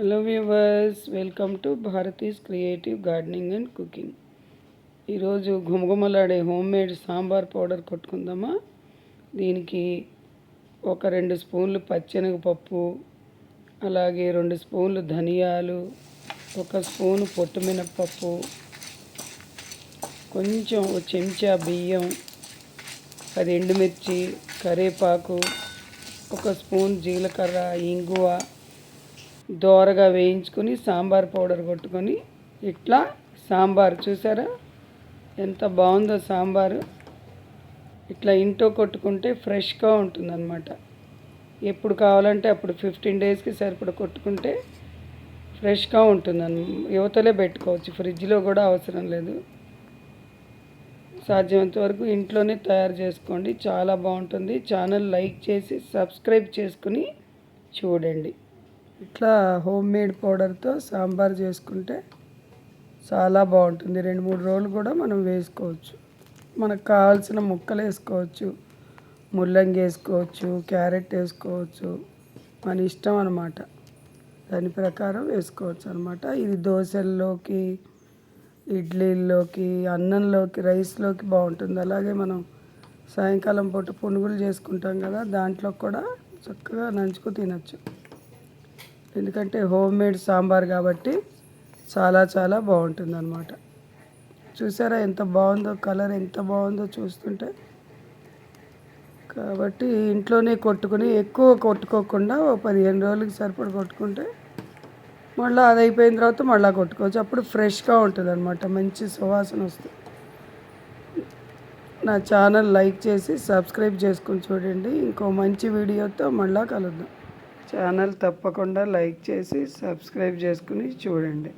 Hello viewers, welcome to Bharati's creative gardening and cooking. ఈరోజు ఘుమఘుమలాడే home made sambar powder కొట్టుకుందామా. దీనికి ఒక 2 స్పూన్లు పచ్చెనగపప్పు, అలాగే 2 స్పూన్లు ధనియాలు, 1 స్పూను పొట్టు మినప్పప్పు, కొంచెం ఒక చెంచా బియ్యం, 10 ఎండుమిర్చి, కరివేపాకు, 1 స్పూన్ జీలకర్ర, ఇంగువ దోరగా వేయించుకొని సాంబార్ పౌడర్ కొట్టుకొని ఇట్లా సాంబార్ చూసారా ఎంత బాగుందో. సాంబారు ఇట్లా ఇంట్లో కొట్టుకుంటే ఫ్రెష్గా ఉంటుందన్నమాట. ఎప్పుడు కావాలంటే అప్పుడు 15 డేస్కి సరిపడా కొట్టుకుంటే ఫ్రెష్గా ఉంటుందని యువతలే పెట్టుకోవచ్చు, ఫ్రిడ్జ్లో కూడా అవసరం లేదు. సాధ్యమైనంత వరకు ఇంట్లోనే తయారు చేసుకోండి, చాలా బాగుంటుంది. ఛానల్ లైక్ చేసి సబ్స్క్రైబ్ చేసుకుని చూడండి. ఇట్లా హోమ్ మేడ్ పౌడర్తో సాంబార్ చేసుకుంటే చాలా బాగుంటుంది. 2-3 రోజులు కూడా మనం వేసుకోవచ్చు. మనకు కావాల్సిన ముక్కలు వేసుకోవచ్చు, ముల్లంగి వేసుకోవచ్చు, క్యారెట్ వేసుకోవచ్చు, మన ఇష్టం అన్నమాట. దాని ప్రకారం వేసుకోవచ్చు అన్నమాట. ఇది దోశల్లోకి, ఇడ్లీల్లోకి, అన్నంలోకి, రైస్లోకి బాగుంటుంది. అలాగే మనం సాయంకాలం పూట పునుగులు చేసుకుంటాం కదా, దాంట్లో కూడా చక్కగా నంచుకు తినచ్చు. ఎందుకంటే హోమ్ మేడ్ సాంబార్ కాబట్టి చాలా బాగుంటుంది అన్నమాట. చూసారా ఎంత బాగుందో, కలర్ ఎంత బాగుందో చూస్తుంటే. కాబట్టి ఇంట్లోనే కొట్టుకుని ఎక్కువ కొట్టుకోకుండా 15 రోజులకి సరిపడ కొట్టుకుంటే మళ్ళీ అది అయిపోయిన తర్వాత మళ్ళీ కొట్టుకోవచ్చు. అప్పుడు ఫ్రెష్గా ఉంటుంది అన్నమాట, మంచి సువాసన వస్తుంది. నా ఛానల్ లైక్ చేసి సబ్స్క్రైబ్ చేసుకొని చూడండి. ఇంకో మంచి వీడియోతో మళ్ళీ కలుద్దాం. ఛానల్ తప్పకుండా లైక్ చేసి సబ్స్క్రైబ్ చేసుకుని చూడండి.